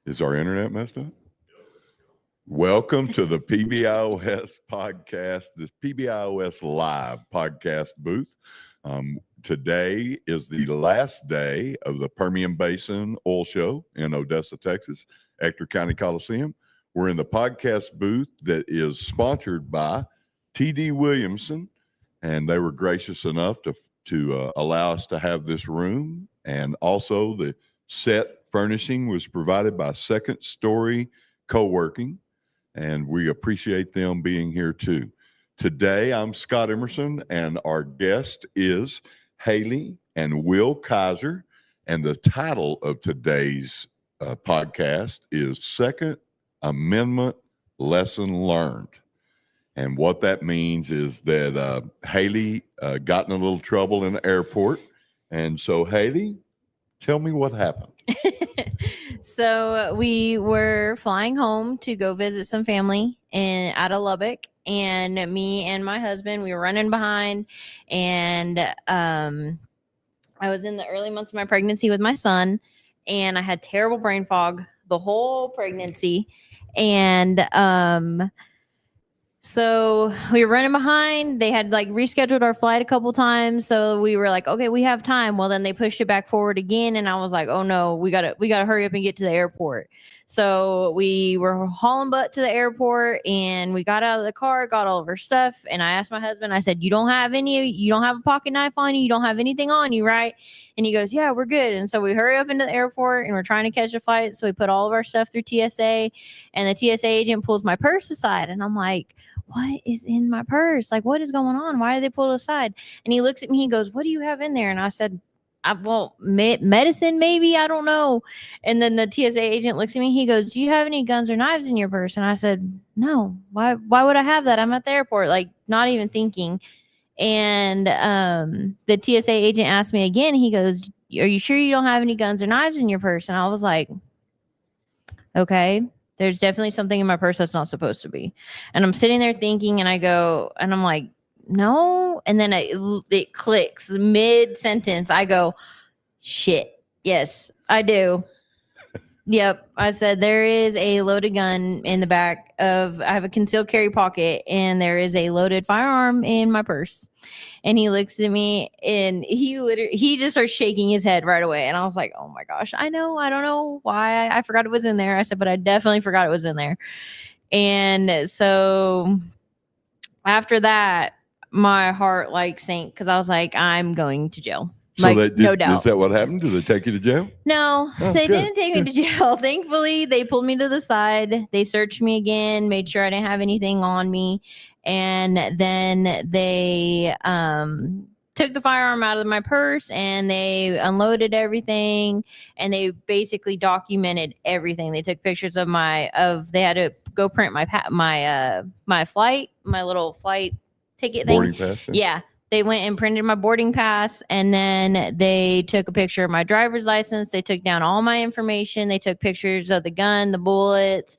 Is our internet messed up? Welcome to the Pbios podcast, this Pbios live podcast booth. Today is the last day of the Permian Basin Oil Show in Odessa, Texas, Ector County Coliseum. We're in the podcast booth that is sponsored by T.D. Williamson, and they were gracious enough to allow us to have this room. And also the set furnishing was provided by Second Story Co-working, and we appreciate them being here too. Today, I'm Scott Emerson, and our guest is Haley and Will KAISER, and the title of today's podcast is Second Amendment Lesson Learned. And what that means is that Haley got in a little trouble in the airport. And so, Haley, tell me what happened. So we were flying home to go visit some family out of Lubbock, and me and my husband, we were running behind, and I was in the early months of my pregnancy with my son, and I had terrible brain fog the whole pregnancy, and so we were running behind. They had like rescheduled our flight a couple times. So we were like, okay, we have time. Well, then they pushed it back forward again. And I was like, oh no, we gotta hurry up and get to the airport. So we were hauling butt to the airport, and we got out of the car, got all of our stuff. And I asked my husband, I said, you don't have a pocket knife on you. You don't have anything on you, right? And he goes, yeah, we're good. And so we hurry up into the airport, and we're trying to catch a flight. So we put all of our stuff through TSA, and the TSA agent pulls my purse aside. And I'm like, what is in my purse? Like, what is going on? Why did they pull it aside? And he looks at me, he goes, what do you have in there? And I said, medicine, maybe, I don't know. And then the TSA agent looks at me, he goes, do you have any guns or knives in your purse? And I said, no. Why would I have that? I'm at the airport, like not even thinking. And the TSA agent asked me again, he goes, are you sure you don't have any guns or knives in your purse? And I was like, okay, there's definitely something in my purse that's not supposed to be. And I'm sitting there thinking, and I go, and I'm like, no. And then it clicks mid-sentence. I go, shit, yes, I do. Yep. I said, there is a loaded gun in the back I have a concealed carry pocket, and there is a loaded firearm in my purse. And he looks at me, and he just starts shaking his head right away. And I was like, oh my gosh, I know. I don't know why I forgot it was in there. I said, but I definitely forgot it was in there. And so after that, my heart like sank, because I was like, I'm going to jail. So like, no doubt. Is that what happened? Did they take you to jail? No, they didn't take me to jail. Thankfully, they pulled me to the side. They searched me again, made sure I didn't have anything on me. And then they took the firearm out of my purse, and they unloaded everything, and they basically documented everything. They took pictures of they had to go print my flight, my little flight ticket thing. Boarding pass. Yeah. They went and printed my boarding pass, and then they took a picture of my driver's license. They took down all my information. They took pictures of the gun, the bullets,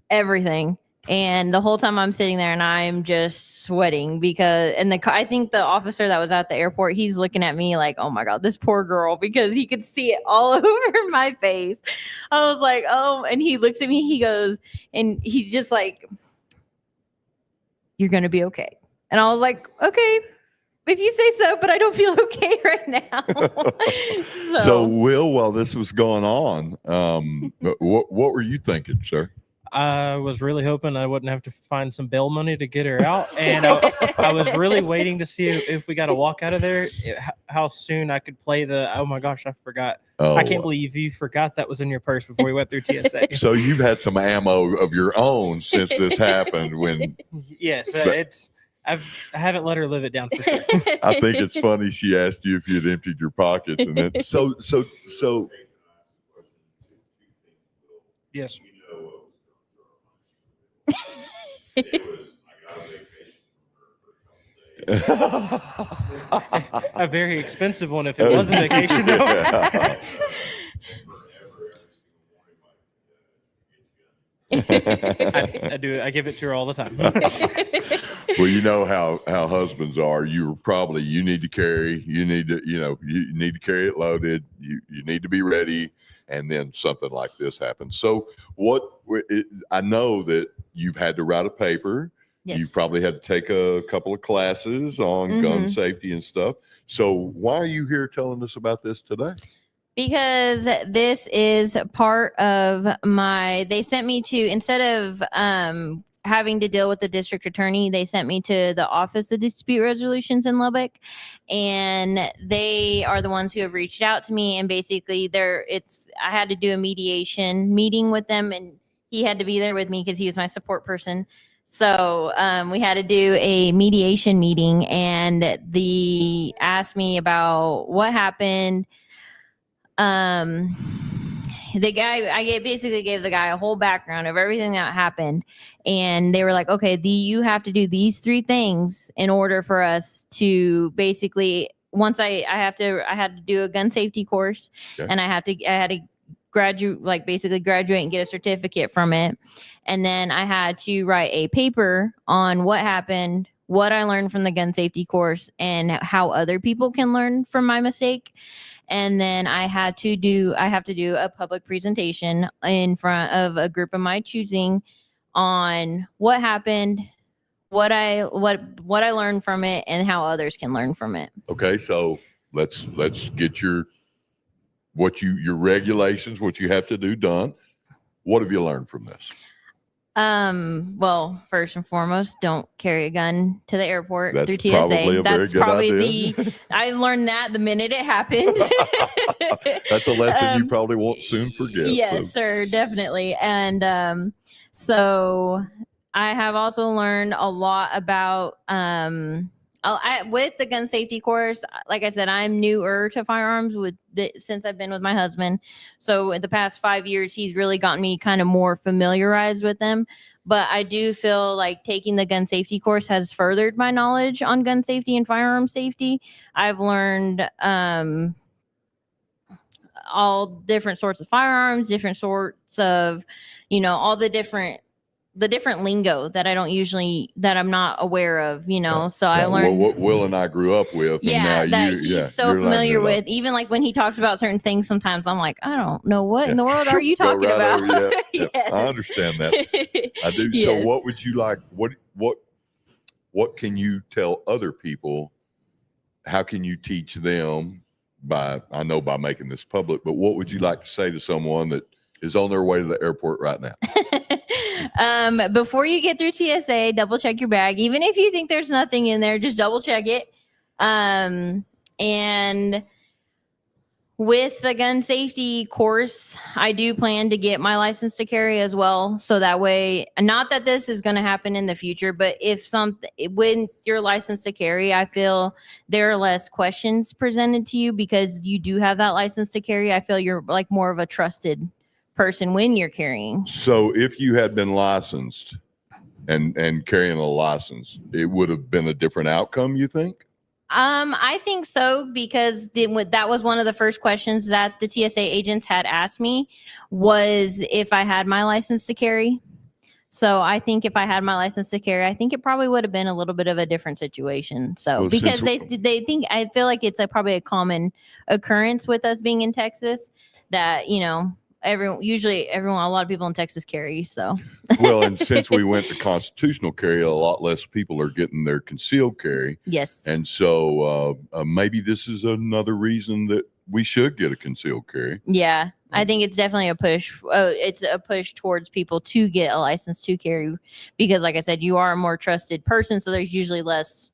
everything. And the whole time I'm sitting there, and I'm just sweating I think the officer that was at the airport, he's looking at me like, oh my God, this poor girl, because he could see it all over my face. I was like, oh, and he looks at me, he goes, and he's just like, you're going to be okay. And I was like, okay, if you say so, but I don't feel okay right now. So, Will, while this was going on, what were you thinking, sir? I was really hoping I wouldn't have to find some bail money to get her out. And I was really waiting to see if we got to walk out of there, how soon I could play oh my gosh, I forgot. Oh, I can't believe you forgot that was in your purse before we went through TSA. So you've had some ammo of your own since this happened. Yes, I haven't let her live it down for sure. I think it's funny she asked you if you'd emptied your pockets, and then so. Yes. A very expensive one if it was a vacation. I do. I give it to her all the time. Well, you know how husbands are. You need to carry. You need to carry it loaded. You need to be ready. And then something like this happens. So I know that you've had to write a paper. Yes. You probably had to take a couple of classes on gun safety and stuff. So why are you here telling us about this today? Because this is part of they sent me to, instead of having to deal with the district attorney, they sent me to the Office of Dispute Resolutions in Lubbock, and they are the ones who have reached out to me. And basically, I had to do a mediation meeting with them, and he had to be there with me because he was my support person. So we had to do a mediation meeting, and asked me about what happened. I basically gave the guy a whole background of everything that happened, and they were like, okay, you have to do these 3 things in order for us to basically, once I had to do a gun safety course, and I had to graduate, basically graduate and get a certificate from it. And then I had to write a paper on what happened, what I learned from the gun safety course, and how other people can learn from my mistake. And then I have to do a public presentation in front of a group of my choosing on what happened, what I learned from it, and how others can learn from it. Okay, so let's get your regulations, what you have to do done. What have you learned from this? Well, first and foremost, don't carry a gun to the airport through TSA. Probably a very good idea. I learned that the minute it happened. That's a lesson you probably won't soon forget. Yes, sir, definitely. And so I have also learned a lot about with the gun safety course. Like I said, I'm newer to firearms since I've been with my husband. So in the past 5 years, he's really gotten me kind of more familiarized with them. But I do feel like taking the gun safety course has furthered my knowledge on gun safety and firearm safety. I've learned all different sorts of firearms, different sorts of, all the different lingo that that I'm not aware of, so I learned what Will and I grew up with. Yeah, and now he's so familiar with. Even like when he talks about certain things, sometimes I'm like, I don't know what in the world are you talking about? Yes. I understand that. I do. Yes. So what would you like? What can you tell other people? How can you teach them by making this public, but what would you like to say to someone that is on their way to the airport right now? Before you get through TSA, double check your bag. Even if you think there's nothing in there, just double check it. And with the gun safety course, I do plan to get my license to carry as well. So that way, not that this is going to happen in the future, but when you're licensed to carry, I feel there are less questions presented to you because you do have that license to carry. I feel you're like more of a trusted person when you're carrying. So if you had been licensed and carrying a license, it would have been a different outcome, you think? I think so, because that was one of the first questions that the TSA agents had asked me, was if I had my license to carry. So I think if I had my license to carry, I think it probably would have been a little bit of a different situation. So because they think, I feel like it's probably a common occurrence with us being in Texas that, a lot of people in Texas carry. So well, and since we went to constitutional carry, a lot less people are getting their concealed carry. Yes. And so maybe this is another reason that we should get a concealed carry. Yeah, I think it's definitely a push. It's a push towards people to get a license to carry because, like I said, you are a more trusted person, so there's usually less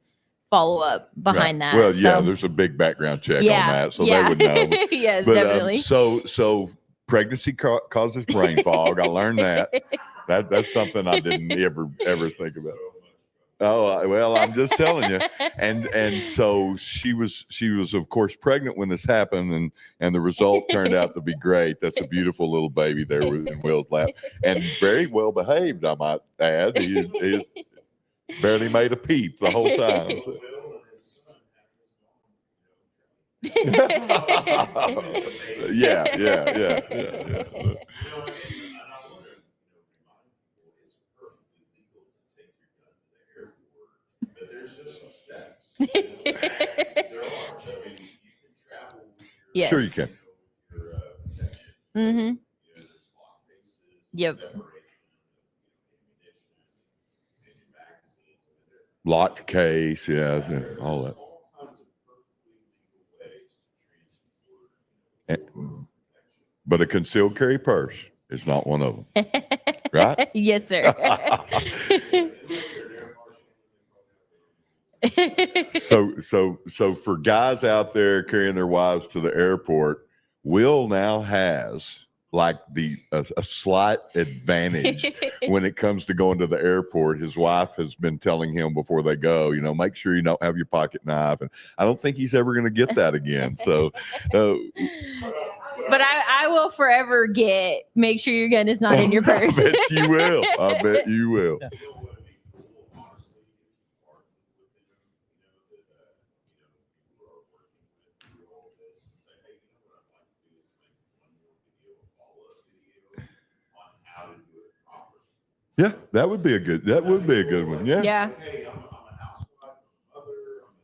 follow up behind that. Well, yeah, there's a big background check on that, so they would know. Yes, but, definitely. So pregnancy causes brain fog. I learned that. That's something I didn't ever think about. Oh, well, I'm just telling you. And so she was of course pregnant when this happened, and the result turned out to be great. That's a beautiful little baby there in Will's lap, and very well behaved, I might add. He barely made a peep the whole time. So. Yeah. Yes. Sure you can. Mm-hmm. Yep. Locked case, yeah, all that. But a concealed carry purse is not one of them, right? Yes, sir. So for guys out there carrying their wives to the airport, Will now has like a slight advantage when it comes to going to the airport. His wife has been telling him before they go, make sure you don't have your pocket knife, and I don't think he's ever going to get that again. So, but I will forever make sure your gun is not in your purse. I bet you will. I bet you will. Yeah. Yeah, that would be a good one. Yeah. Yeah. Hey, I'm a housewife, I'm a mother, I'm a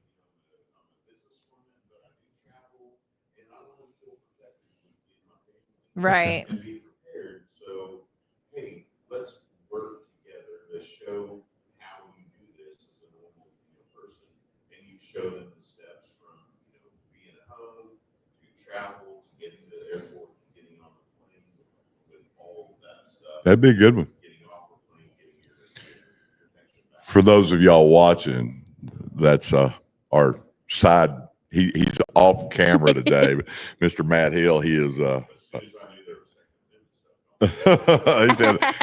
businesswoman, but I do travel, and I want to feel protected in my family. Right. And be prepared. So, hey, let's work together to show how you do this as a normal person, and you show them the steps from being at home to travel to getting to the airport, to getting on the plane, with all of that stuff. That'd be a good one. For those of y'all watching, that's our side. He's off camera today. Mr. Matt Hill, he is.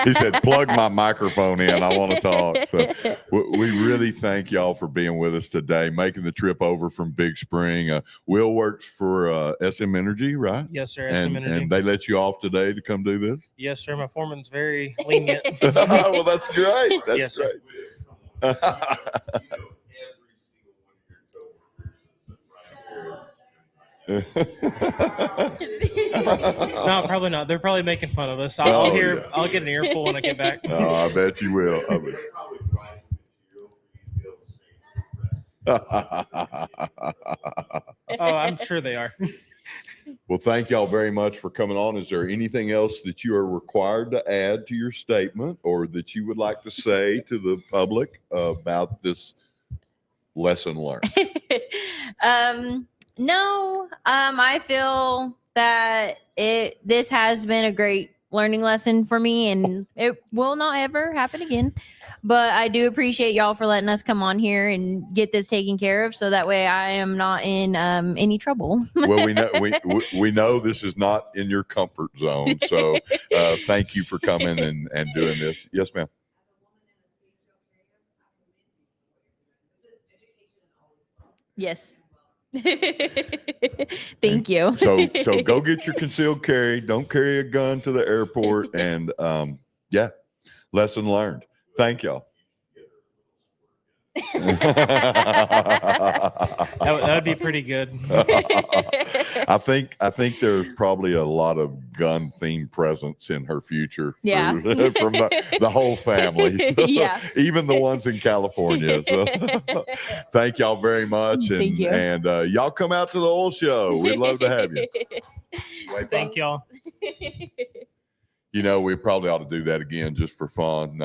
He said, plug my microphone in. I want to talk. So we really thank y'all for being with us today, making the trip over from Big Spring. Will works for SM Energy, right? Yes, sir. SM Energy. And they let you off today to come do this? Yes, sir. My foreman's very lenient. Well, that's great. That's yes, great. Every single one of your coworkers No, probably not. They're probably making fun of us. I'll get an earful when I get back. Oh, I bet you will. I bet. Oh, I'm sure they are. Well, thank y'all very much for coming on. Is there anything else that you are required to add to your statement or that you would like to say to the public about this lesson learned? No, I feel that this has been a great learning lesson for me, and it will not ever happen again. But I do appreciate y'all for letting us come on here and get this taken care of, so that way I am not in any trouble. Well, we know this is not in your comfort zone, so thank you for coming and doing this. Yes, ma'am. Yes. Thank you. So go get your concealed carry. Don't carry a gun to the airport. And yeah, lesson learned. Thank y'all. That would be pretty good. I think there's probably a lot of gun themed presents in her future. Yeah. From the whole family. So, yeah. Even the ones in California. So thank y'all very much. And Thank you. And y'all come out to the oil show. We'd love to have you. Thank y'all. We probably ought to do that again just for fun.